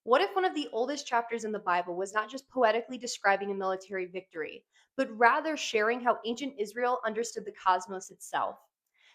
What if one of the oldest chapters in the Bible was not just poetically describing a military victory, but rather sharing how ancient Israel understood the cosmos itself?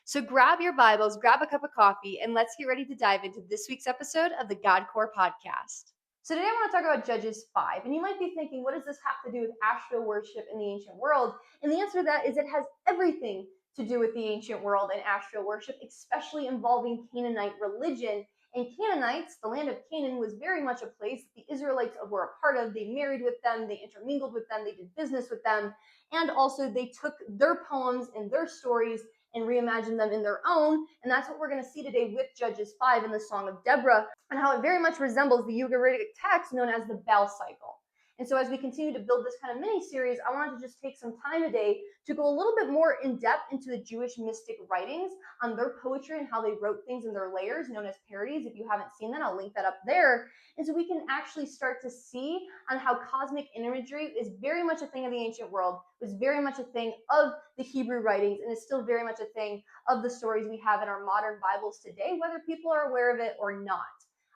So grab your Bibles, grab a cup of coffee, and let's get ready to dive into this week's episode of the God Core Podcast. So today I want to talk about Judges 5, and you might be thinking, what does this have to do with astral worship in the ancient world? And the answer to that is it has everything to do with the ancient world and astral worship, especially involving Canaanite religion. And Canaanites, the land of Canaan, was very much a place that the Israelites were a part of. They married with them, they intermingled with them, they did business with them, and also they took their poems and their stories and reimagined them in their own. And that's what we're going to see today with Judges 5 in the Song of Deborah, and how it very much resembles the Ugaritic text known as the Baal cycle. And so as we continue to build this kind of mini-series, I wanted to just take some time today to go a little bit more in depth into the Jewish mystic writings on their poetry and how they wrote things in their layers known as parodies. If you haven't seen that, I'll link that up there. And so we can actually start to see on how cosmic imagery is very much a thing of the ancient world, was very much a thing of the Hebrew writings, and is still very much a thing of the stories we have in our modern Bibles today, whether people are aware of it or not.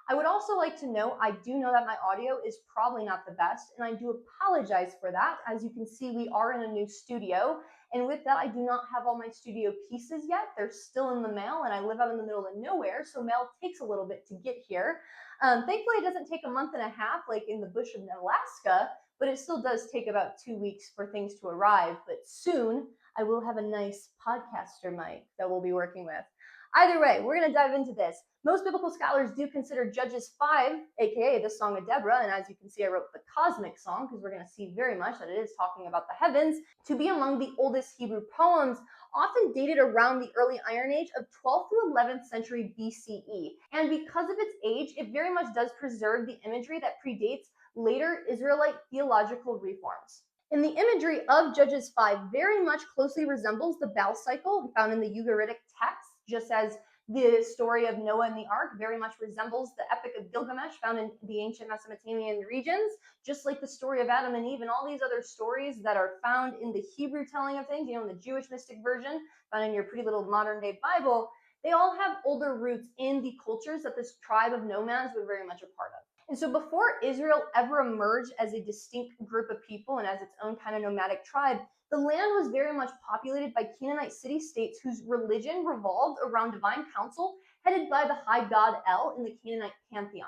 I would also like to note, I do know that my audio is probably not the best, and I do apologize for that. As you can see, we are in a new studio, and with that, I do not have all my studio pieces yet. They're still in the mail, and I live out in the middle of nowhere, so mail takes a little bit to get here. Thankfully, it doesn't take a month and a half like in the bush of Alaska, but it still does take about 2 weeks for things to arrive. But soon, I will have a nice podcaster mic that we'll be working with. Either way, we're going to dive into this. Most biblical scholars do consider Judges 5, aka the Song of Deborah, and as you can see, I wrote the cosmic song because we're going to see very much that it is talking about the heavens, to be among the oldest Hebrew poems, often dated around the early Iron Age of 12th to 11th century BCE. And because of its age, it very much does preserve the imagery that predates later Israelite theological reforms. And the imagery of Judges 5 very much closely resembles the Baal cycle found in the Ugaritic text, just as the story of Noah and the Ark very much resembles the Epic of Gilgamesh found in the ancient Mesopotamian regions, just like the story of Adam and Eve and all these other stories that are found in the Hebrew telling of things, in the Jewish mystic version found in your pretty little modern day Bible. They all have older roots in the cultures that this tribe of nomads were very much a part of. And so before Israel ever emerged as a distinct group of people and as its own kind of nomadic tribe, the land was very much populated by Canaanite city-states whose religion revolved around divine council headed by the high god El in the Canaanite pantheon.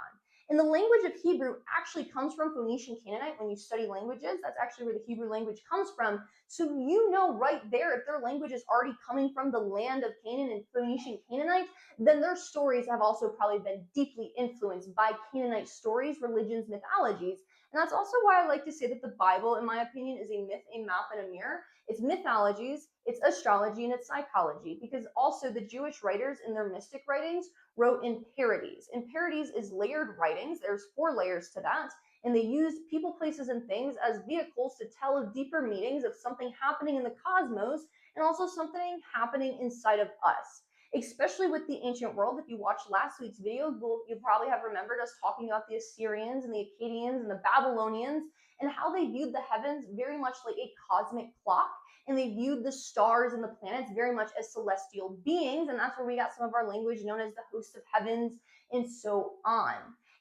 And the language of Hebrew actually comes from Phoenician Canaanite. When you study languages, that's actually where the Hebrew language comes from. So you know right there, if their language is already coming from the land of Canaan and Phoenician Canaanite, then their stories have also probably been deeply influenced by Canaanite stories, religions, mythologies. And that's also why I like to say that the Bible, in my opinion, is a myth, a map, and a mirror. It's mythologies, it's astrology, and it's psychology, because also the Jewish writers in their mystic writings wrote in parodies. And parodies is layered writings. There's 4 layers to that. And they used people, places, and things as vehicles to tell of deeper meanings of something happening in the cosmos and also something happening inside of us. Especially with the ancient world, if you watched last week's video, you'll probably have remembered us talking about the Assyrians and the Akkadians and the Babylonians and how they viewed the heavens very much like a cosmic clock, and they viewed the stars and the planets very much as celestial beings, and that's where we got some of our language known as the host of heavens and so on.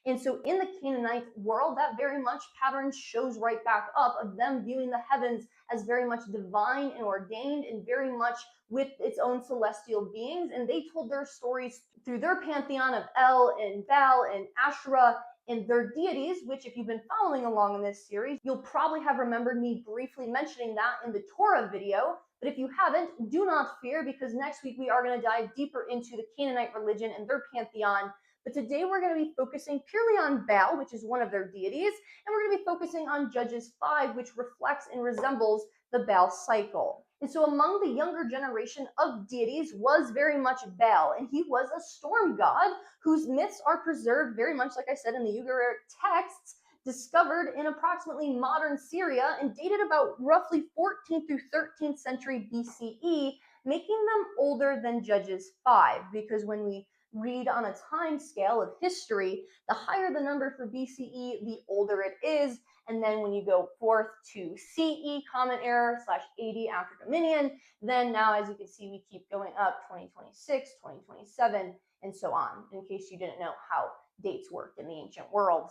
And so in the Canaanite world, that very much pattern shows right back up of them viewing the heavens as very much divine and ordained and very much with its own celestial beings. And they told their stories through their pantheon of El and Baal and Asherah and their deities, which if you've been following along in this series, you'll probably have remembered me briefly mentioning that in the Torah video. But if you haven't, do not fear, because next week we are going to dive deeper into the Canaanite religion and their pantheon. But today we're going to be focusing purely on Baal, which is one of their deities, and we're going to be focusing on Judges 5, which reflects and resembles the Baal cycle. And so among the younger generation of deities was very much Baal, and he was a storm god whose myths are preserved very much, like I said, in the Ugaritic texts, discovered in approximately modern Syria and dated about roughly 14th through 13th century BCE, making them older than Judges 5, because when we read on a time scale of history, the higher the number for BCE, the older it is. And then when you go forth to CE, Common Era / AD after Dominion, then now, as you can see, we keep going up 2026, 2027, and so on, in case you didn't know how dates worked in the ancient world.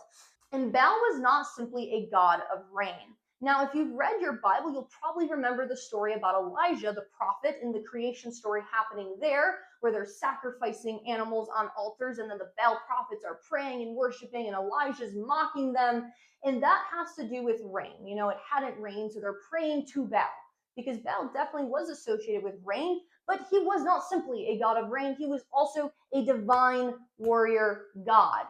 And Baal was not simply a god of rain. Now, if you've read your Bible, you'll probably remember the story about Elijah, the prophet, and the creation story happening there, where they're sacrificing animals on altars, and then the Baal prophets are praying and worshiping, and Elijah's mocking them. And that has to do with rain. It hadn't rained, so they're praying to Baal, because Baal definitely was associated with rain, but he was not simply a god of rain, he was also a divine warrior god.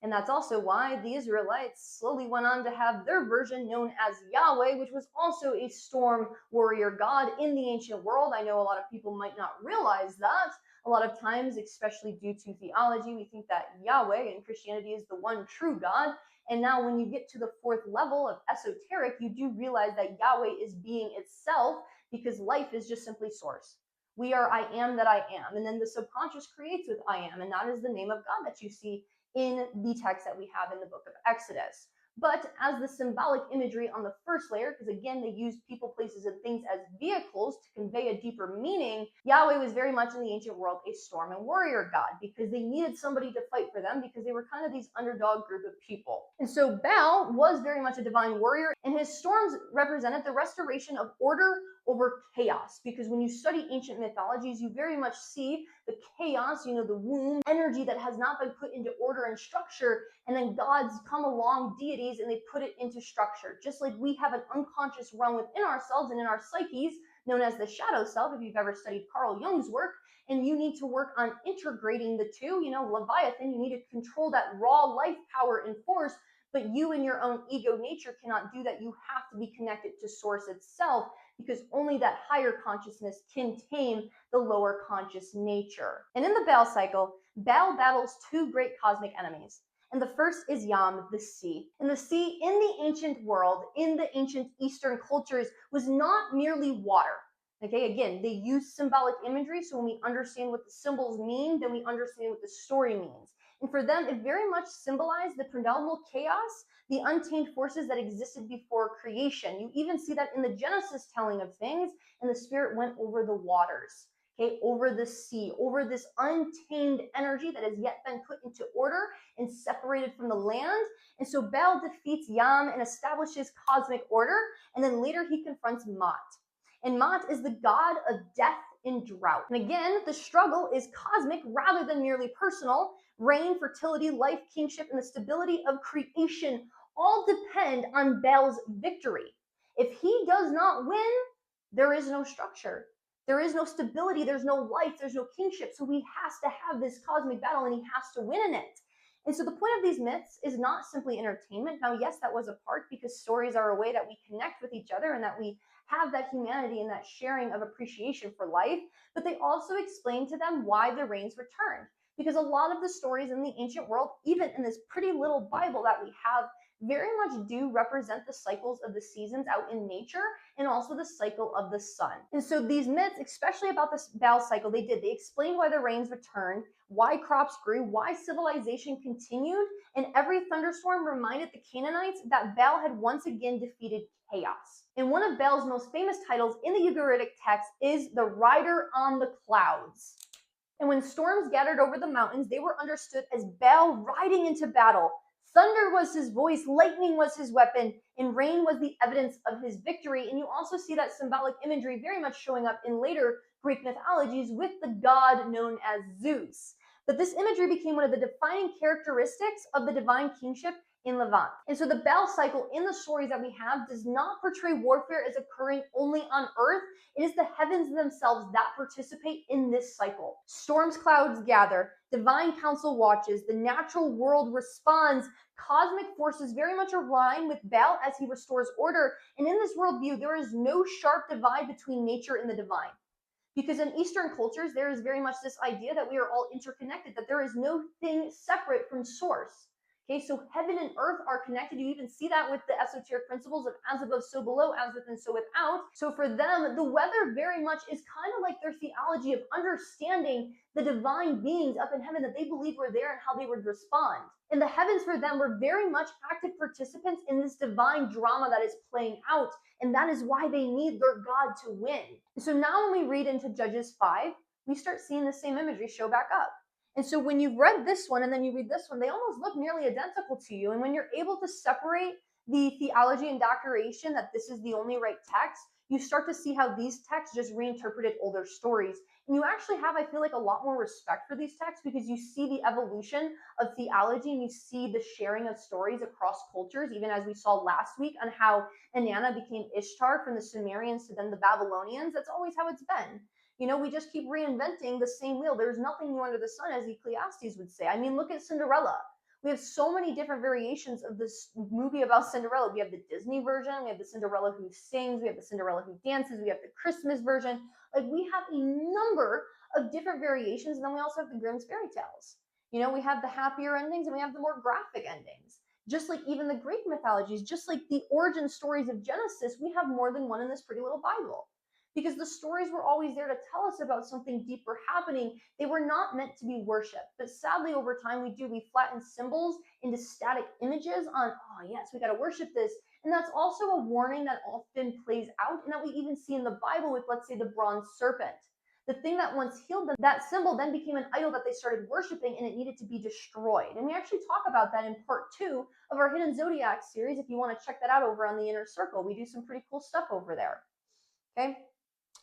And that's also why the Israelites slowly went on to have their version known as Yahweh, which was also a storm warrior god in the ancient world. I know a lot of people might not realize that. A lot of times, especially due to theology, we think that Yahweh in Christianity is the one true God. And now when you get to the fourth level of esoteric, you do realize that Yahweh is being itself, because life is just simply source. We are I am that I am. And then the subconscious creates with I am. And that is the name of God that you see in the text that we have in the book of Exodus. But as the symbolic imagery on the first layer, because again, they used people, places, and things as vehicles to convey a deeper meaning, Yahweh was very much in the ancient world a storm and warrior god, because they needed somebody to fight for them, because they were kind of these underdog group of people. And so Baal was very much a divine warrior, and his storms represented the restoration of order over chaos, because when you study ancient mythologies, you very much see the chaos, the womb energy that has not been put into order and structure, and then gods come along, deities, and they put it into structure. Just like we have an unconscious realm within ourselves and in our psyches, known as the shadow self, if you've ever studied Carl Jung's work, and you need to work on integrating the two. Leviathan, you need to control that raw life power and force, but you in your own ego nature cannot do that. You have to be connected to source itself, because only that higher consciousness can tame the lower conscious nature. And in the Baal cycle, Baal battles two great cosmic enemies. And the first is Yam, the sea. And the sea in the ancient world, in the ancient Eastern cultures, was not merely water. Okay, again, they use symbolic imagery, so when we understand what the symbols mean, then we understand what the story means. And for them, it very much symbolized the primeval chaos, the untamed forces that existed before creation. You even see that in the Genesis telling of things, and the spirit went over the waters, okay, over the sea, over this untamed energy that has yet been put into order and separated from the land. And so Baal defeats Yam and establishes cosmic order, and then later he confronts Mot. And Mot is the god of death and drought. And again, the struggle is cosmic rather than merely personal. Rain, fertility, life, kingship, and the stability of creation all depend on Baal's victory. If he does not win, there is no structure. There is no stability, there's no life, there's no kingship. So he has to have this cosmic battle, and he has to win in it. And so the point of these myths is not simply entertainment. Now, yes, that was a part, because stories are a way that we connect with each other and that we have that humanity and that sharing of appreciation for life, but they also explain to them why the rains returned. Because a lot of the stories in the ancient world, even in this pretty little Bible that we have, very much do represent the cycles of the seasons out in nature, and also the cycle of the sun. And so these myths, especially about this Baal cycle, they explained why the rains returned, why crops grew, why civilization continued, and every thunderstorm reminded the Canaanites that Baal had once again defeated chaos. And one of Baal's most famous titles in the Ugaritic text is the Rider on the Clouds. And when storms gathered over the mountains, they were understood as Baal riding into battle. Thunder was his voice, lightning was his weapon, and rain was the evidence of his victory. And you also see that symbolic imagery very much showing up in later Greek mythologies with the god known as Zeus. But this imagery became one of the defining characteristics of the divine kingship in Levant. And so the Baal cycle in the stories that we have does not portray warfare as occurring only on earth. It is the heavens themselves that participate in this cycle. Storms, clouds gather, divine council watches, the natural world responds, cosmic forces very much align with Baal as he restores order. And in this worldview, there is no sharp divide between nature and the divine. Because in Eastern cultures, there is very much this idea that we are all interconnected, that there is no thing separate from source. Okay, so heaven and earth are connected. You even see that with the esoteric principles of as above, so below, as within, so without. So for them, the weather very much is kind of like their theology of understanding the divine beings up in heaven that they believe were there and how they would respond. And the heavens for them were very much active participants in this divine drama that is playing out. And that is why they need their God to win. And so now when we read into Judges 5, we start seeing the same imagery show back up. And so when you've read this one and then you read this one, they almost look nearly identical to you. And when you're able to separate the theology and doctrination that this is the only right text, you start to see how these texts just reinterpreted older stories. And you actually have, I feel like, a lot more respect for these texts because you see the evolution of theology and you see the sharing of stories across cultures, even as we saw last week on how Inanna became Ishtar from the Sumerians to then the Babylonians. That's always how it's been. We just keep reinventing the same wheel. There's nothing new under the sun, as Ecclesiastes would say. I mean, look at Cinderella. We have so many different variations of this movie about Cinderella. We have the Disney version, we have the Cinderella who sings, we have the Cinderella who dances, we have the Christmas version. Like, we have a number of different variations, and then we also have the Grimm's fairy tales. We have the happier endings and we have the more graphic endings. Just like even the Greek mythologies, just like the origin stories of Genesis, we have more than one in this pretty little Bible. Because the stories were always there to tell us about something deeper happening. They were not meant to be worshipped. But sadly, over time, we flatten symbols into static images on, oh, yes, we got to worship this. And that's also a warning that often plays out and that we even see in the Bible with, let's say, the bronze serpent. The thing that once healed them, that symbol then became an idol that they started worshiping and it needed to be destroyed. And we actually talk about that in part 2 of our Hidden Zodiac series. If you want to check that out over on the Inner Circle, we do some pretty cool stuff over there. Okay.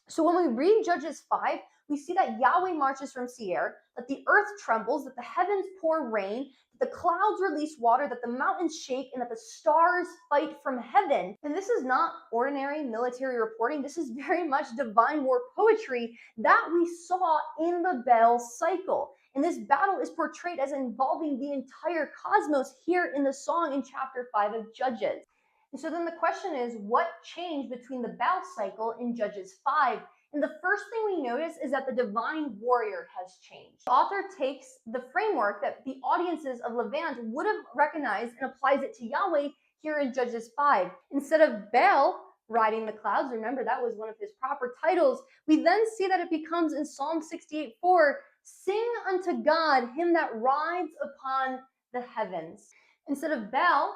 So when we read Judges 5, we see that Yahweh marches from Seir, that the earth trembles, that the heavens pour rain, that the clouds release water, that the mountains shake, and that the stars fight from heaven. And this is not ordinary military reporting. This is very much divine war poetry that we saw in the Baal cycle. And this battle is portrayed as involving the entire cosmos here in the song in chapter 5 of Judges. And so then the question is, what changed between the Baal cycle in Judges 5? And the first thing we notice is that the divine warrior has changed. The author takes the framework that the audiences of Levant would have recognized and applies it to Yahweh here in Judges 5. Instead of Baal riding the clouds, remember that was one of his proper titles, we then see that it becomes in Psalm 68:4, sing unto God, him that rides upon the heavens. Instead of Baal,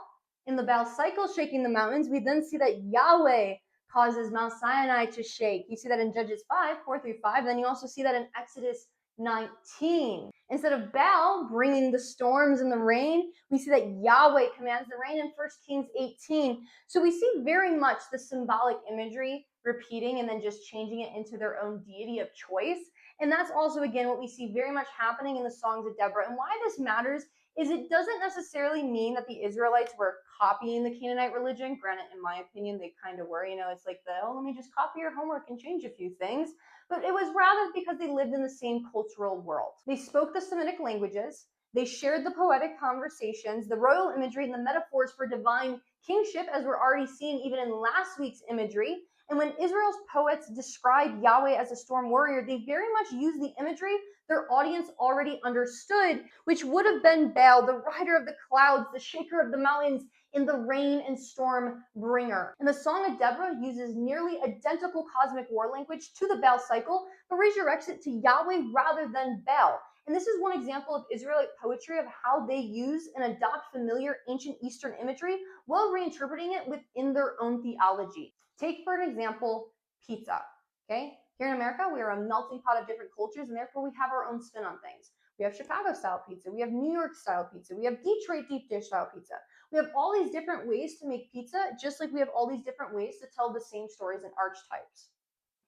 in the Baal cycle shaking the mountains, we then see that Yahweh causes Mount Sinai to shake. You see that in Judges 5:4-5. Then you also see that in Exodus 19. Instead of Baal bringing the storms and the rain, we see that Yahweh commands the rain in 1 Kings 18. So we see very much the symbolic imagery repeating and then just changing it into their own deity of choice. And that's also, again, what we see very much happening in the songs of Deborah. And why this matters is it doesn't necessarily mean that the Israelites were copying the Canaanite religion. Granted, in my opinion, they kind of were. It's like let me just copy your homework and change a few things. But it was rather because they lived in the same cultural world. They spoke the Semitic languages. They shared the poetic conversations, the royal imagery, and the metaphors for divine kingship, as we're already seeing even in last week's imagery. And when Israel's poets describe Yahweh as a storm warrior, they very much use the imagery their audience already understood, which would have been Baal, the rider of the clouds, the shaker of the mountains, and the rain and storm bringer. And the Song of Deborah uses nearly identical cosmic war language to the Baal cycle, but resurrects it to Yahweh rather than Baal. And this is one example of Israelite poetry of how they use and adopt familiar ancient Eastern imagery while reinterpreting it within their own theology. Take, for an example, pizza. Okay? Here in America, we are a melting pot of different cultures, and therefore we have our own spin on things. We have Chicago-style pizza. We have New York-style pizza. We have Detroit deep dish-style pizza. We have all these different ways to make pizza, just like we have all these different ways to tell the same stories and archetypes.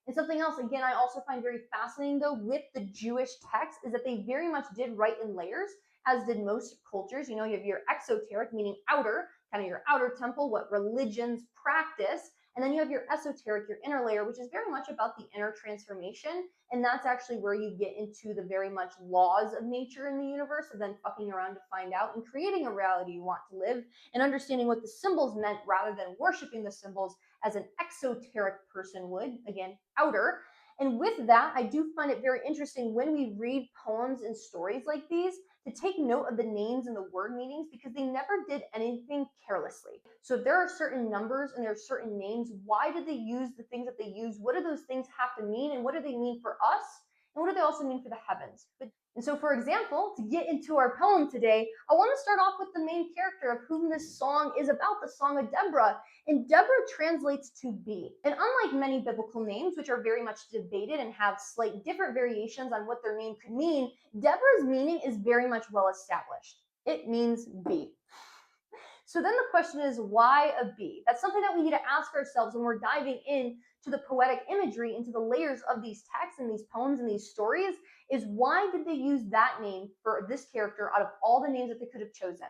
And something else, again, I also find very fascinating, though, with the Jewish text is that they very much did write in layers, as did most cultures. You have your exoteric, meaning outer, kind of your outer temple, what religions practice. And then you have your esoteric, your inner layer, which is very much about the inner transformation. And that's actually where you get into the very much laws of nature in the universe, of then fucking around to find out and creating a reality you want to live and understanding what the symbols meant rather than worshiping the symbols as an exoteric person would, again, outer. And with that, I do find it very interesting when we read poems and stories like these to take note of the names and the word meanings, because they never did anything carelessly. So if there are certain numbers and there are certain names, why did they use the things that they use? What do those things have to mean? And what do they mean for us? And what do they also mean for the heavens? But And so, for example, to get into our poem today, I want to start off with the main character of whom this song is about, the Song of Deborah. And Deborah translates to be. And unlike many biblical names, which are very much debated and have slight different variations on what their name could mean, Deborah's meaning is very much well established. It means be. So then the question is, why a bee? That's something that we need to ask ourselves when we're diving in to the poetic imagery, into the layers of these texts and these poems and these stories, is why did they use that name for this character out of all the names that they could have chosen?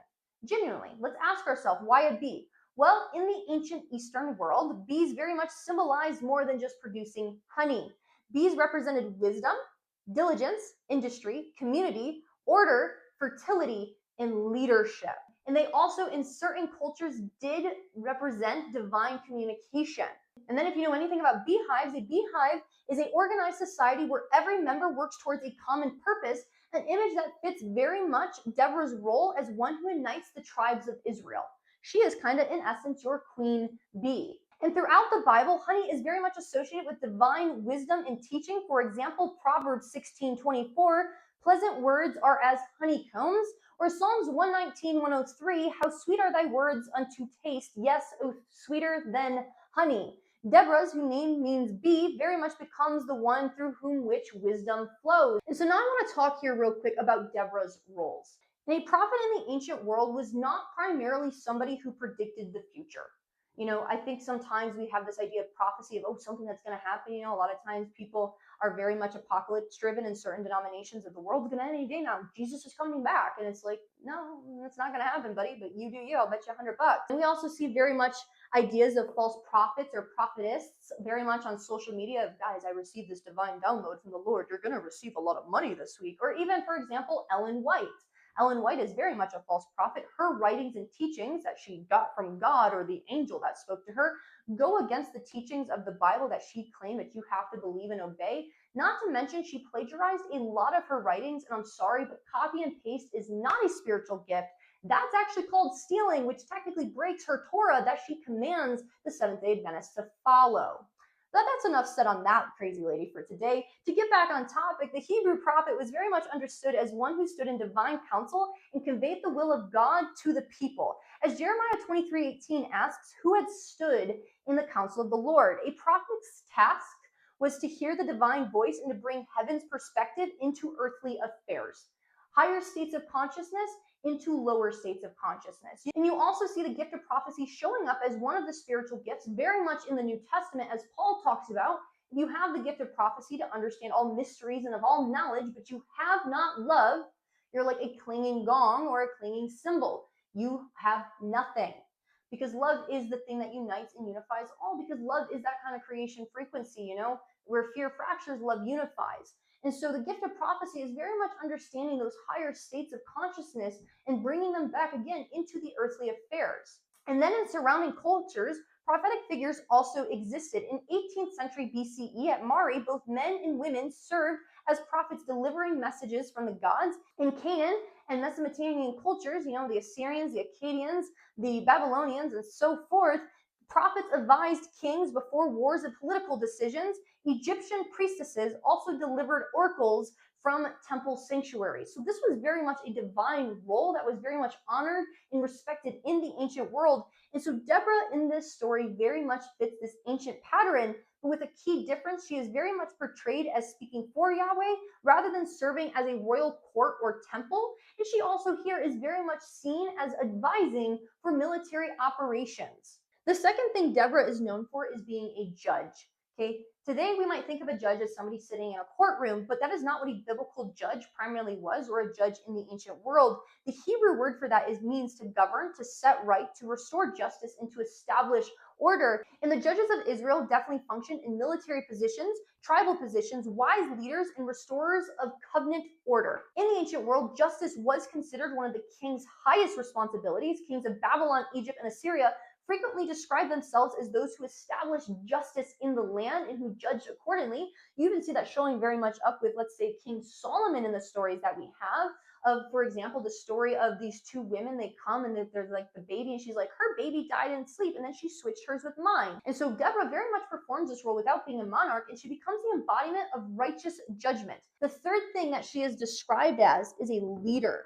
Genuinely, let's ask ourselves, why a bee? Well, in the ancient Eastern world, bees very much symbolized more than just producing honey. Bees represented wisdom, diligence, industry, community, order, fertility, and leadership. And they also, in certain cultures, did represent divine communication. And then if you know anything about beehives, a beehive is an organized society where every member works towards a common purpose, an image that fits very much Deborah's role as one who unites the tribes of Israel. She is kind of, in essence, your queen bee. And throughout the Bible, honey is very much associated with divine wisdom and teaching. For example, Proverbs 16:24, pleasant words are as honeycombs, or Psalms 119:103, how sweet are thy words unto taste, yes, oh, sweeter than honey. Deborah's, whose name means bee, very much becomes the one through whom which wisdom flows. And so now I want to talk here real quick about Deborah's roles. And a prophet in the ancient world was not primarily somebody who predicted the future. I think sometimes we have this idea of prophecy of, oh, something that's going to happen. A lot of times people are very much apocalypse driven in certain denominations of the world's going to end any day now. Jesus is coming back. And it's like, no, it's not going to happen, buddy, but you do you. I'll bet you $100. And we also see very much ideas of false prophets or prophetess very much on social media of, guys, I received this divine download from the Lord. You're going to receive a lot of money this week. Or even, for example, Ellen White. Ellen White is very much a false prophet. Her writings and teachings that she got from God or the angel that spoke to her go against the teachings of the Bible that she claimed that you have to believe and obey. Not to mention, she plagiarized a lot of her writings, and I'm sorry, but copy and paste is not a spiritual gift. That's actually called stealing, which technically breaks her Torah that she commands the Seventh-day Adventists to follow. But that's enough said on that crazy lady for today. To get back on topic, the Hebrew prophet was very much understood as one who stood in divine counsel and conveyed the will of God to the people. As Jeremiah 23:18 asks, who had stood in the counsel of the Lord? A prophet's task was to hear the divine voice and to bring heaven's perspective into earthly affairs. Higher states of consciousness into lower states of consciousness. And you also see the gift of prophecy showing up as one of the spiritual gifts very much in the New Testament, as Paul talks about. You have the gift of prophecy to understand all mysteries and of all knowledge, but you have not love. You're like a clanging gong or a clanging cymbal. You have nothing. Because love is the thing that unites and unifies all, because love is that kind of creation frequency, where fear fractures, love unifies. And so the gift of prophecy is very much understanding those higher states of consciousness and bringing them back again into the earthly affairs. And then in surrounding cultures, prophetic figures also existed. In 18th century BCE at Mari, both men and women served as prophets delivering messages from the gods. In Canaan and Mesopotamian cultures, the Assyrians, the Akkadians, the Babylonians, and so forth, prophets advised kings before wars and political decisions. Egyptian priestesses also delivered oracles from temple sanctuaries. So this was very much a divine role that was very much honored and respected in the ancient world. And so Deborah in this story very much fits this ancient pattern, but with a key difference. She is very much portrayed as speaking for Yahweh rather than serving as a royal court or temple. And she also here is very much seen as advising for military operations. The second thing Deborah is known for is being a judge. Okay, today we might think of a judge as somebody sitting in a courtroom, but that is not what a biblical judge primarily was, or a judge in the ancient world. The Hebrew word for that means to govern, to set right, to restore justice, and to establish order. And the judges of Israel definitely functioned in military positions, tribal positions, wise leaders, and restorers of covenant order. In the ancient world, justice was considered one of the king's highest responsibilities. Kings of Babylon, Egypt, and Assyria frequently describe themselves as those who establish justice in the land and who judge accordingly. You even see that showing very much up with, let's say, King Solomon in the stories that we have. of, for example, the story of these two women. They come and there's like the baby, and she's like, her baby died in sleep, and then she switched hers with mine. And so Deborah very much performs this role without being a monarch, and she becomes the embodiment of righteous judgment. The third thing that she is described as is a leader.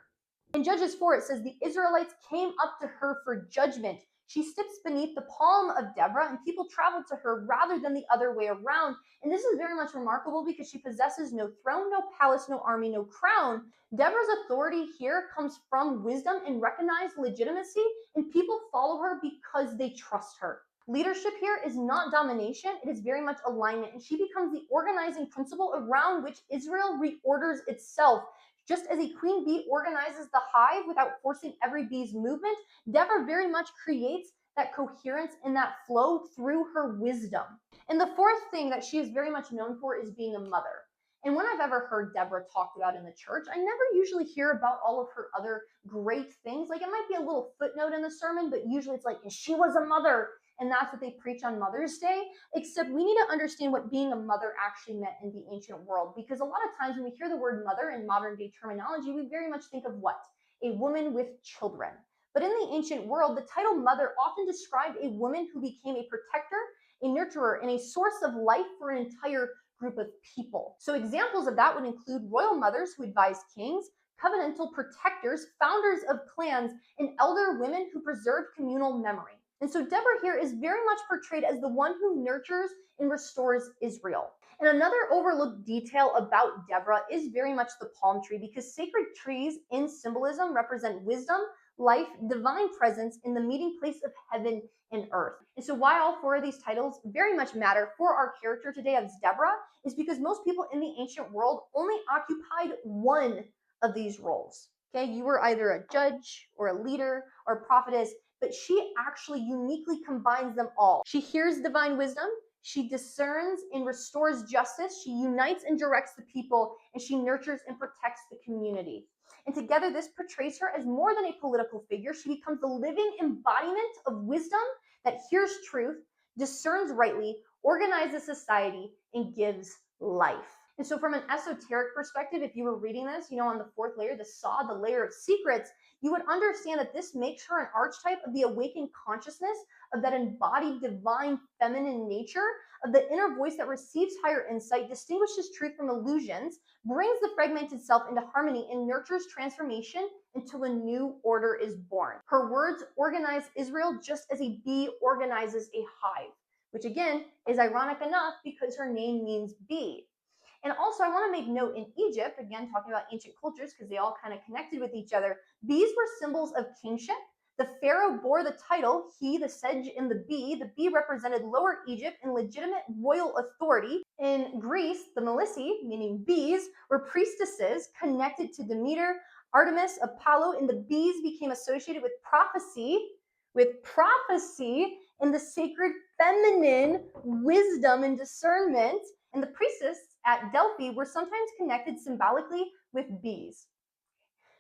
In Judges 4, it says, the Israelites came up to her for judgment. She sits beneath the palm of Deborah, and people traveled to her rather than the other way around. And this is very much remarkable because she possesses no throne, no palace, no army, no crown. Deborah's authority here comes from wisdom and recognized legitimacy, and people follow her because they trust her. Leadership here is not domination, it is very much alignment, and she becomes the organizing principle around which Israel reorders itself. Just as a queen bee organizes the hive without forcing every bee's movement, Deborah very much creates that coherence and that flow through her wisdom. And the fourth thing that she is very much known for is being a mother. And when I've ever heard Deborah talked about in the church, I never usually hear about all of her other great things. Like, it might be a little footnote in the sermon, but usually it's like, she was a mother. And that's what they preach on Mother's Day, except we need to understand what being a mother actually meant in the ancient world, because a lot of times when we hear the word mother in modern day terminology, we very much think of what? A woman with children. But in the ancient world, the title mother often described a woman who became a protector, a nurturer, and a source of life for an entire group of people. So examples of that would include royal mothers who advised kings, covenantal protectors, founders of clans, and elder women who preserved communal memory. And so Deborah here is very much portrayed as the one who nurtures and restores Israel. And another overlooked detail about Deborah is very much the palm tree, because sacred trees in symbolism represent wisdom, life, divine presence in the meeting place of heaven and earth. And so why all four of these titles very much matter for our character today as Deborah is because most people in the ancient world only occupied one of these roles. Okay, you were either a judge or a leader or a prophetess, but she actually uniquely combines them all. She hears divine wisdom, she discerns and restores justice, she unites and directs the people, and she nurtures and protects the community. And together, this portrays her as more than a political figure. She becomes the living embodiment of wisdom that hears truth, discerns rightly, organizes society, and gives life. And so from an esoteric perspective, if you were reading this, on the fourth layer, the saw, the layer of secrets, you would understand that this makes her an archetype of the awakened consciousness, of that embodied divine feminine nature, of the inner voice that receives higher insight, distinguishes truth from illusions, brings the fragmented self into harmony, and nurtures transformation until a new order is born. Her words organize Israel just as a bee organizes a hive, which again is ironic enough because her name means bee. And also, I want to make note, in Egypt, again, talking about ancient cultures because they all kind of connected with each other, bees were symbols of kingship. The pharaoh bore the title, he, the sedge, and the bee. The bee represented Lower Egypt and legitimate royal authority. In Greece, the Melissae, meaning bees, were priestesses connected to Demeter, Artemis, Apollo, and the bees became associated with prophecy and the sacred feminine wisdom and discernment. And the priestess at Delphi were sometimes connected symbolically with bees.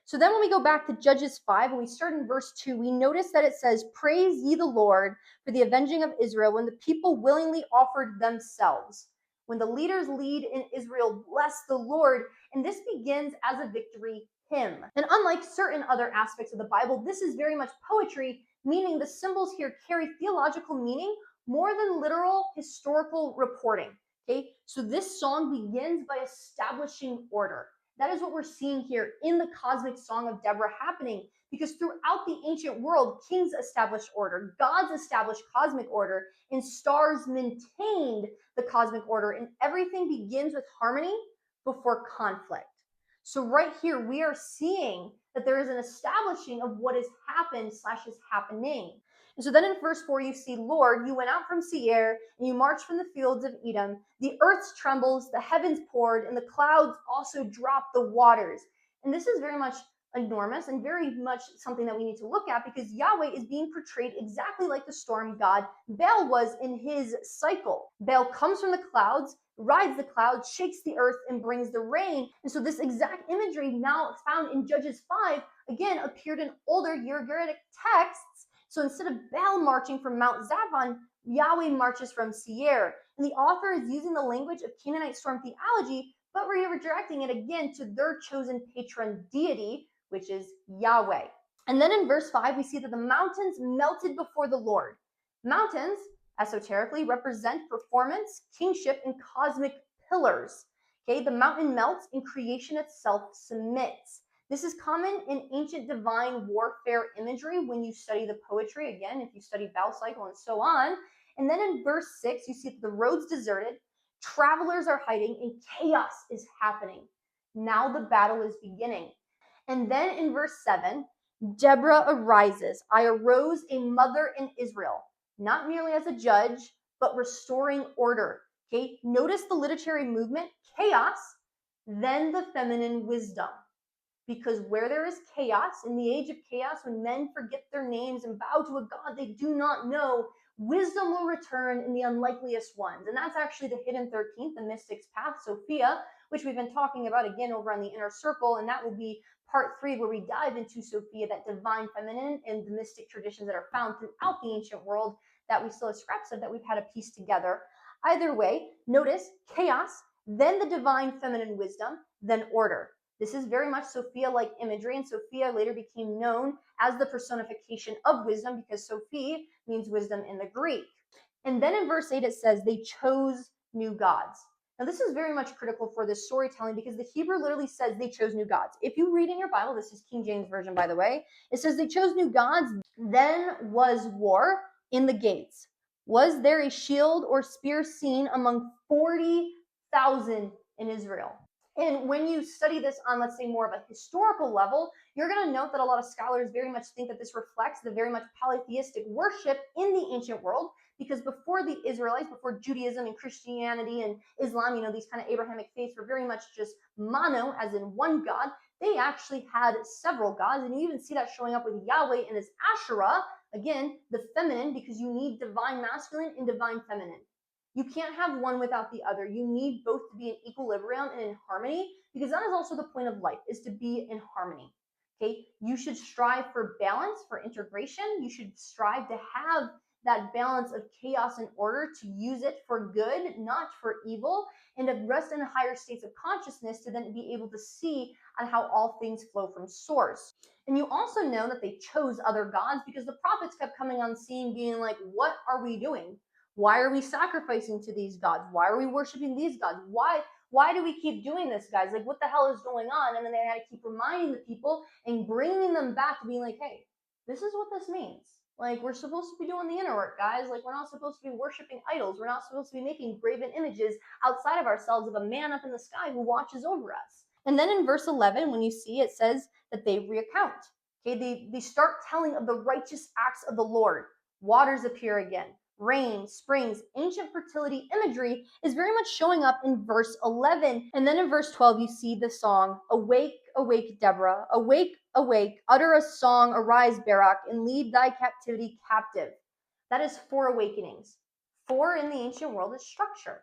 So then when we go back to Judges 5, and we start in verse 2, we notice that it says, "Praise ye the Lord for the avenging of Israel, when the people willingly offered themselves." When the leaders lead in Israel, bless the Lord. And this begins as a victory hymn. And unlike certain other aspects of the Bible, this is very much poetry, meaning the symbols here carry theological meaning more than literal historical reporting. Okay, so this song begins by establishing order. That is what we're seeing here in the cosmic song of Deborah happening, because throughout the ancient world, kings established order, gods established cosmic order, and stars maintained the cosmic order, and everything begins with harmony before conflict. So right here, we are seeing that there is an establishing of what has happened / is happening. And so then in verse 4, you see, "Lord, you went out from Seir, and you marched from the fields of Edom. The earth trembles, the heavens poured, and the clouds also dropped the waters." And this is very much enormous and very much something that we need to look at, because Yahweh is being portrayed exactly like the storm god Baal was in his cycle. Baal comes from the clouds, rides the clouds, shakes the earth, and brings the rain. And so this exact imagery now found in Judges 5, again, appeared in older Ugaritic texts. So instead of Baal marching from Mount Zaphon, Yahweh marches from Seir. And the author is using the language of Canaanite storm theology, but redirecting it again to their chosen patron deity, which is Yahweh. And then in verse 5, we see that the mountains melted before the Lord. Mountains, esoterically, represent performance, kingship, and cosmic pillars. Okay, the mountain melts and creation itself submits. This is common in ancient divine warfare imagery when you study the poetry, again, if you study Baal cycle and so on. And then in verse 6, you see that the roads deserted, travelers are hiding, and chaos is happening. Now the battle is beginning. And then in verse 7, Deborah arises. I arose a mother in Israel, not merely as a judge, but restoring order. Okay, notice the literary movement, chaos, then the feminine wisdom. Because where there is chaos, in the age of chaos, when men forget their names and bow to a God they do not know, wisdom will return in the unlikeliest ones. And that's actually the hidden 13th, the mystic's path, Sophia, which we've been talking about again over on the inner circle. And that will be part 3, where we dive into Sophia, that divine feminine, and the mystic traditions that are found throughout the ancient world that we still have scraps of that we've had to piece together. Either way, notice chaos, then the divine feminine wisdom, then order. This is very much Sophia-like imagery, and Sophia later became known as the personification of wisdom because Sophie means wisdom in the Greek. And then in verse 8 it says they chose new gods. Now this is very much critical for this storytelling because the Hebrew literally says they chose new gods. If you read in your Bible, this is King James Version by the way, it says they chose new gods, then was war in the gates. Was there a shield or spear seen among 40,000 in Israel? And when you study this on, let's say, more of a historical level, you're going to note that a lot of scholars very much think that this reflects the very much polytheistic worship in the ancient world, because before the Israelites, before Judaism and Christianity and Islam, these kind of Abrahamic faiths were very much just mono, as in one God. They actually had several gods, and you even see that showing up with Yahweh and his Asherah, again, the feminine, because you need divine masculine and divine feminine. You can't have one without the other. You need both to be in equilibrium and in harmony, because that is also the point of life, is to be in harmony. Okay, you should strive for balance, for integration. You should strive to have that balance of chaos and order, to use it for good, not for evil, and to rest in higher states of consciousness to then be able to see on how all things flow from source. And you also know that they chose other gods because the prophets kept coming on scene being like, what are we doing? Why are we sacrificing to these gods? Why are we worshiping these gods? Why do we keep doing this, guys? Like, what the hell is going on? And then they had to keep reminding the people and bringing them back to being like, hey, this is what this means. Like, we're supposed to be doing the inner work, guys. Like, we're not supposed to be worshiping idols. We're not supposed to be making graven images outside of ourselves of a man up in the sky who watches over us. And then in verse 11, when you see it says that they recount. Okay, they start telling of the righteous acts of the Lord. Waters appear again. Rain, springs, ancient fertility imagery is very much showing up in verse 11. And then in verse 12, you see the song, Awake, awake, Deborah, awake, awake, utter a song, arise, Barak, and lead thy captivity captive. That is 4 awakenings. 4 in the ancient world is structure.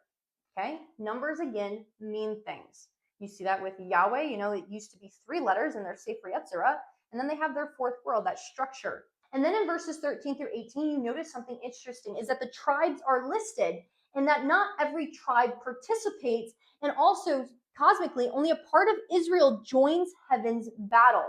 Okay, numbers again mean things. You see that with Yahweh, it used to be 3 letters in their Sefer Yetzirah, and then they have their 4th world, that structure. And then in verses 13 through 18, you notice something interesting is that the tribes are listed and that not every tribe participates, and also cosmically, only a part of Israel joins heaven's battle.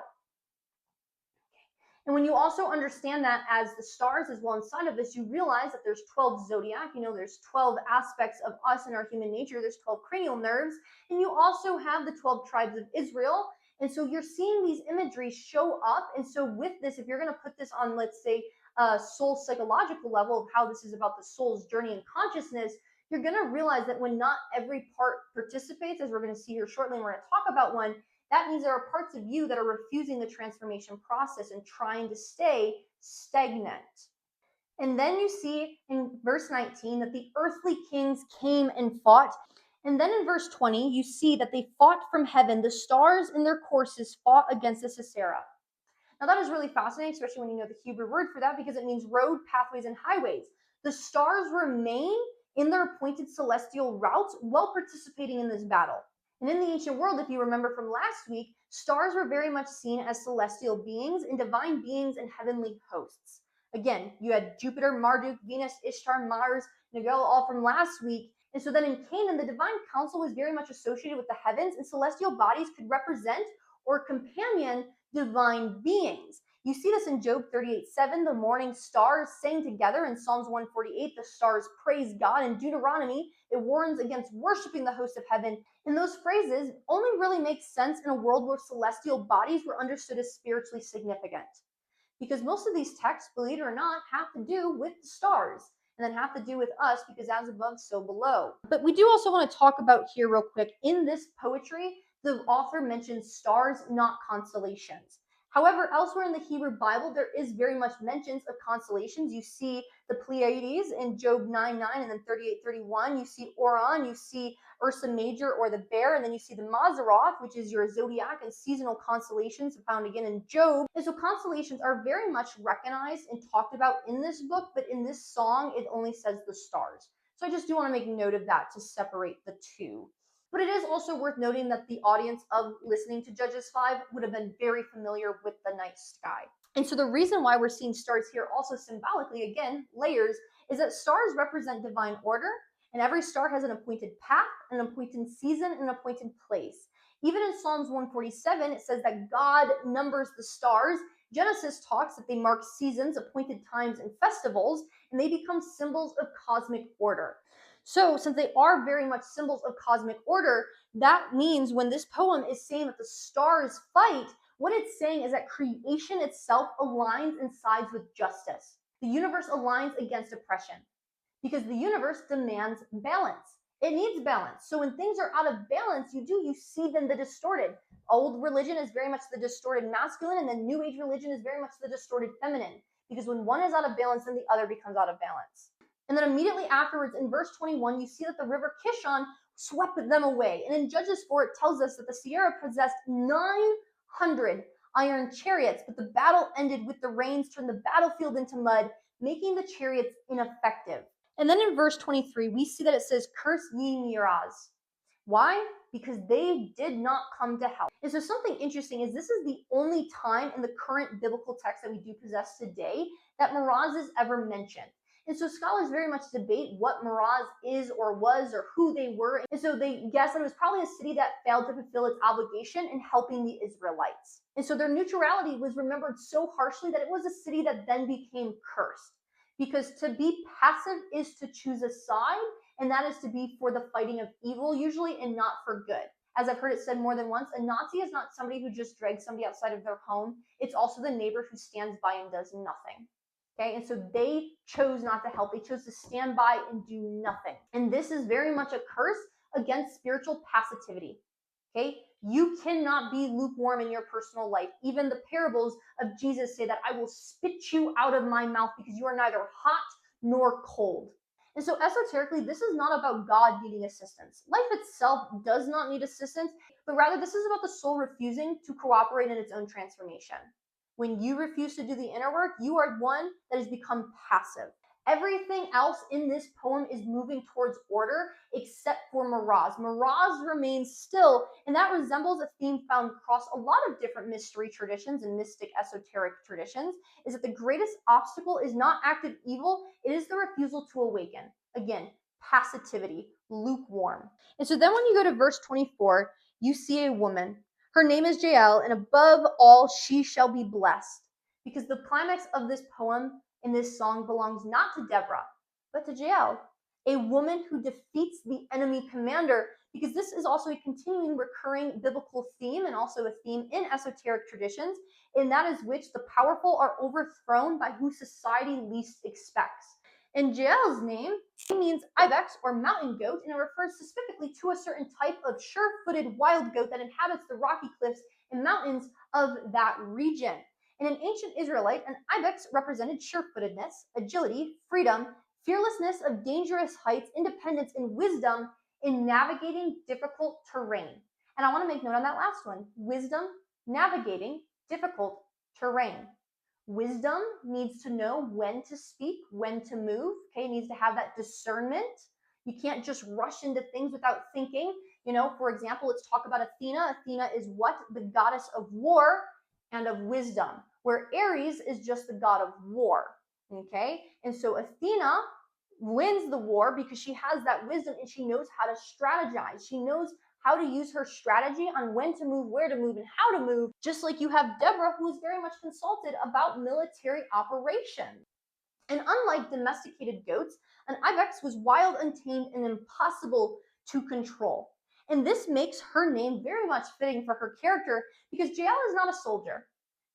And when you also understand that as the stars as well inside of this, you realize that there's 12 zodiac, there's 12 aspects of us and our human nature, there's 12 cranial nerves, and you also have the 12 tribes of Israel. And so you're seeing these imageries show up. And so with this, if you're going to put this on, let's say, a soul psychological level of how this is about the soul's journey and consciousness, you're going to realize that when not every part participates, as we're going to see here shortly, and we're going to talk about one, that means there are parts of you that are refusing the transformation process and trying to stay stagnant. And then you see in verse 19 that the earthly kings came and fought. And then in verse 20, you see that they fought from heaven. The stars in their courses fought against the Sisera. Now that is really fascinating, especially when you know the Hebrew word for that, because it means road, pathways, and highways. The stars remain in their appointed celestial routes while participating in this battle. And in the ancient world, if you remember from last week, stars were very much seen as celestial beings and divine beings and heavenly hosts. Again, you had Jupiter, Marduk, Venus, Ishtar, Mars, Nagel, all from last week. And so then in Canaan, the divine council was very much associated with the heavens, and celestial bodies could represent or companion divine beings. You see this in Job 38:7, the morning stars sang together. In Psalms 148, the stars praise God. In Deuteronomy, it warns against worshiping the host of heaven. And those phrases only really make sense in a world where celestial bodies were understood as spiritually significant. Because most of these texts, believe it or not, have to do with the stars and then have to do with us, because as above, so below. But we do also want to talk about here real quick, in this poetry, the author mentions stars, not constellations. However, elsewhere in the Hebrew Bible, there is very much mentions of constellations. You see the Pleiades in Job 9:9 and then 38:31. You see Orion, you see Ursa Major or the Bear, and then you see the Mazzaroth, which is your zodiac and seasonal constellations found again in Job. And so constellations are very much recognized and talked about in this book, but in this song, it only says the stars. So I just do want to make note of that to separate the two. But it is also worth noting that the audience of listening to Judges 5 would have been very familiar with the night sky. And so the reason why we're seeing stars here also symbolically, again, layers, is that stars represent divine order, and every star has an appointed path, an appointed season, and an appointed place. Even in Psalms 147, it says that God numbers the stars. Genesis talks that they mark seasons, appointed times, and festivals, and they become symbols of cosmic order. So since they are very much symbols of cosmic order, that means when this poem is saying that the stars fight, what it's saying is that creation itself aligns and sides with justice. The universe aligns against oppression because the universe demands balance. It needs balance. So when things are out of balance, you see then the distorted. Old religion is very much the distorted masculine, and then New Age religion is very much the distorted feminine. Because when one is out of balance, then the other becomes out of balance. And then immediately afterwards, in verse 21, you see that the river Kishon swept them away. And in Judges 4, it tells us that the Sierra possessed 900 iron chariots, but the battle ended with the rains turned the battlefield into mud, making the chariots ineffective. And then in verse 23, we see that it says, "Curse ye Miraz." Why? Because they did not come to help. And so something interesting is this is the only time in the current biblical text that we do possess today that Miraz is ever mentioned. And so scholars very much debate what Miraz is or was or who they were. And so they guess that it was probably a city that failed to fulfill its obligation in helping the Israelites. And so their neutrality was remembered so harshly that it was a city that then became cursed. Because to be passive is to choose a side, and that is to be for the fighting of evil usually and not for good. As I've heard it said more than once, a Nazi is not somebody who just drags somebody outside of their home. It's also the neighbor who stands by and does nothing. Okay, and so they chose not to help. They chose to stand by and do nothing. And this is very much a curse against spiritual passivity. Okay, you cannot be lukewarm in your personal life. Even the parables of Jesus say that I will spit you out of my mouth because you are neither hot nor cold. And so esoterically, this is not about God needing assistance. Life itself does not need assistance, but rather this is about the soul refusing to cooperate in its own transformation. When you refuse to do the inner work, you are one that has become passive. Everything else in this poem is moving towards order except for Miraz. Miraz remains still, and that resembles a theme found across a lot of different mystery traditions and mystic esoteric traditions, is that the greatest obstacle is not active evil, it is the refusal to awaken. Again, passivity, lukewarm. And so then when you go to verse 24, you see a woman. Her name is Jael, and above all she shall be blessed. Because the climax of this poem in this song belongs not to Deborah, but to Jael, a woman who defeats the enemy commander, because this is also a continuing recurring biblical theme and also a theme in esoteric traditions, and that is which the powerful are overthrown by who society least expects. And Jael's name means ibex or mountain goat, and it refers specifically to a certain type of sure-footed wild goat that inhabits the rocky cliffs and mountains of that region. In an ancient Israelite, an ibex represented sure-footedness, agility, freedom, fearlessness of dangerous heights, independence, and wisdom in navigating difficult terrain. And I want to make note on that last one. Wisdom, navigating difficult terrain. Wisdom needs to know when to speak, when to move, okay? It needs to have that discernment. You can't just rush into things without thinking. For example, let's talk about Athena. Athena is what? The goddess of war and of wisdom, where Ares is just the god of war, okay? And so Athena wins the war because she has that wisdom and she knows how to strategize. She knows how to use her strategy on when to move, where to move, and how to move, just like you have Deborah, who is very much consulted about military operations. And unlike domesticated goats, an ibex was wild, untamed, and impossible to control. And this makes her name very much fitting for her character because Jael is not a soldier.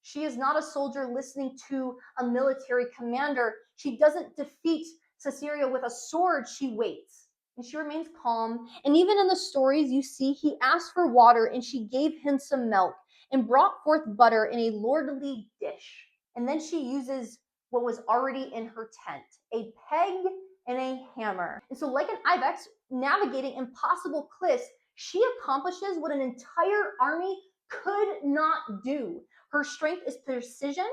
She is not a soldier listening to a military commander. She doesn't defeat Caesarea with a sword. She waits and she remains calm. And even in the stories, you see he asked for water and she gave him some milk and brought forth butter in a lordly dish. And then she uses what was already in her tent, a peg and a hammer. And so, like an ibex navigating impossible cliffs, she accomplishes what an entire army could not do. Her strength is precision,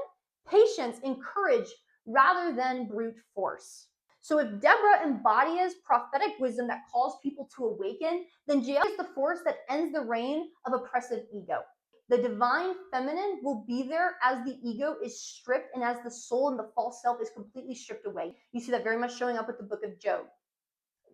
patience, and courage rather than brute force. So if Deborah embodies prophetic wisdom that calls people to awaken, then Jael is the force that ends the reign of oppressive ego. The divine feminine will be there as the ego is stripped and as the soul and the false self is completely stripped away. You see that very much showing up with the book of Job.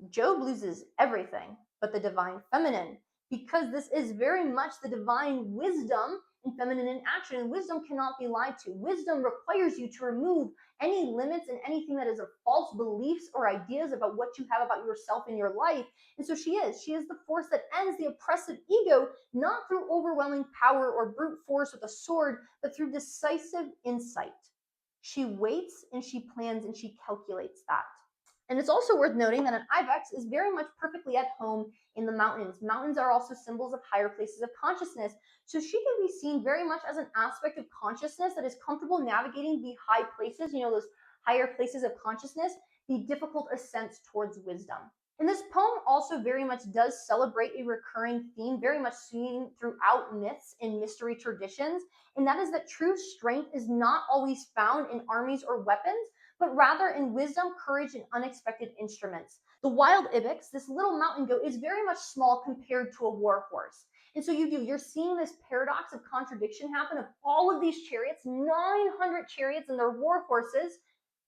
Job loses everything but the divine feminine because this is very much the divine wisdom and feminine in action. And wisdom cannot be lied to. Wisdom requires you to remove any limits and anything that is of false beliefs or ideas about what you have about yourself in your life. And so she is the force that ends the oppressive ego, not through overwhelming power or brute force with a sword, but through decisive insight. She waits and she plans and she calculates that. And it's also worth noting that an ibex is very much perfectly at home in the mountains. Mountains are also symbols of higher places of consciousness. So she can be seen very much as an aspect of consciousness that is comfortable navigating the high places, those higher places of consciousness, the difficult ascents towards wisdom. And this poem also very much does celebrate a recurring theme, very much seen throughout myths and mystery traditions, and that is that true strength is not always found in armies or weapons, but rather in wisdom, courage, and unexpected instruments. The wild ibex, this little mountain goat, is very much small compared to a war horse. And so you're seeing this paradox of contradiction happen of all of these chariots, 900 chariots and their war horses,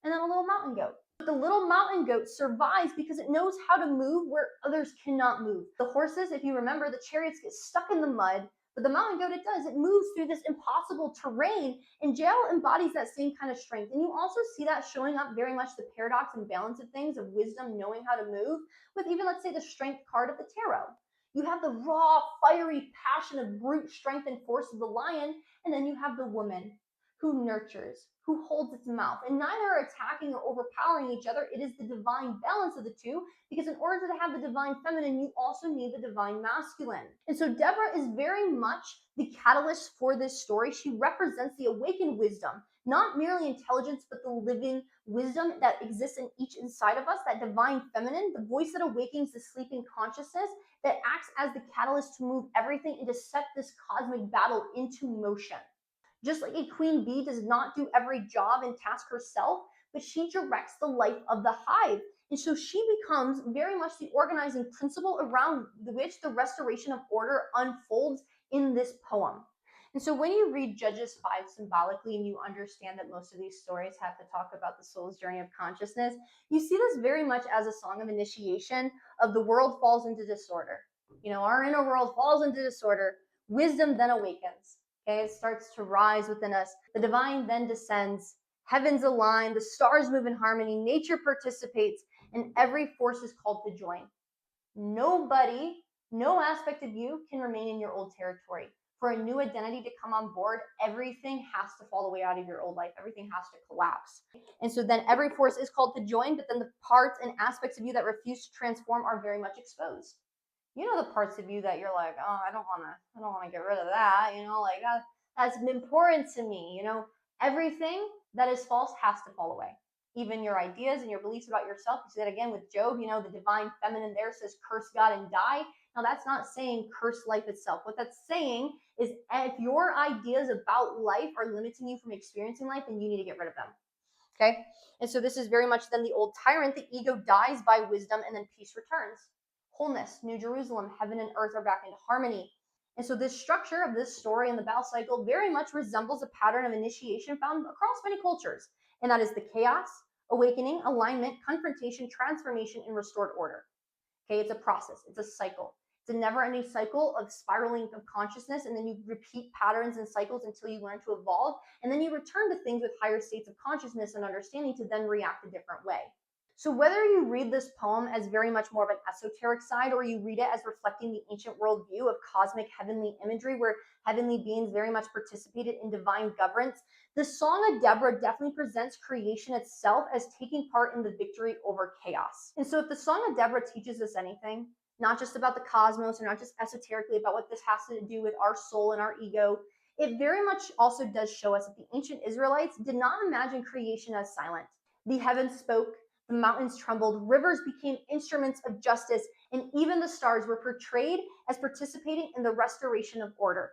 and then a little mountain goat. But the little mountain goat survives because it knows how to move where others cannot move. The horses, if you remember, the chariots get stuck in the mud, but the mountain goat, it does. It moves through this impossible terrain, and Jael embodies that same kind of strength. And you also see that showing up very much the paradox and balance of things, of wisdom, knowing how to move, with even, let's say, the strength card of the tarot. You have the raw, fiery passion of brute strength and force of the lion, and then you have the woman who nurtures, who holds its mouth. And neither are attacking or overpowering each other. It is the divine balance of the two, because in order to have the divine feminine, you also need the divine masculine. And so Deborah is very much the catalyst for this story. She represents the awakened wisdom, not merely intelligence, but the living wisdom that exists in each inside of us, that divine feminine, the voice that awakens the sleeping consciousness, that acts as the catalyst to move everything and to set this cosmic battle into motion. Just like a queen bee does not do every job and task herself, but she directs the life of the hive. And so she becomes very much the organizing principle around which the restoration of order unfolds in this poem. And so when you read Judges 5 symbolically and you understand that most of these stories have to talk about the soul's journey of consciousness, you see this very much as a song of initiation of the world falls into disorder. Our inner world falls into disorder. Wisdom then awakens. Okay, it starts to rise within us. The divine then descends. Heavens align. The stars move in harmony. Nature participates, and every force is called to join. Nobody, no aspect of you can remain in your old territory. For a new identity to come on board, everything has to fall away out of your old life. Everything has to collapse. And so then every force is called to join, but then the parts and aspects of you that refuse to transform are very much exposed. The parts of you that you're like, oh, I don't want to get rid of that. That's important to me. Everything that is false has to fall away. Even your ideas and your beliefs about yourself. You see that again with Job. The divine feminine there says, curse God and die. Now, that's not saying curse life itself. What that's saying is if your ideas about life are limiting you from experiencing life, then you need to get rid of them. Okay? And so this is very much then the old tyrant. The ego dies by wisdom, and then peace returns. Wholeness, New Jerusalem, heaven and earth are back into harmony. And so this structure of this story in the Baal cycle very much resembles a pattern of initiation found across many cultures. And that is the chaos, awakening, alignment, confrontation, transformation, and restored order. Okay, it's a process, it's a cycle. It's a never-ending cycle of spiraling of consciousness, and then you repeat patterns and cycles until you learn to evolve, and then you return to things with higher states of consciousness and understanding to then react a different way. So whether you read this poem as very much more of an esoteric side, or you read it as reflecting the ancient worldview of cosmic heavenly imagery, where heavenly beings very much participated in divine governance, the Song of Deborah definitely presents creation itself as taking part in the victory over chaos. And so if the Song of Deborah teaches us anything, not just about the cosmos or not just esoterically about what this has to do with our soul and our ego, it very much also does show us that the ancient Israelites did not imagine creation as silent. The heavens spoke, the mountains trembled, rivers became instruments of justice, and even the stars were portrayed as participating in the restoration of order.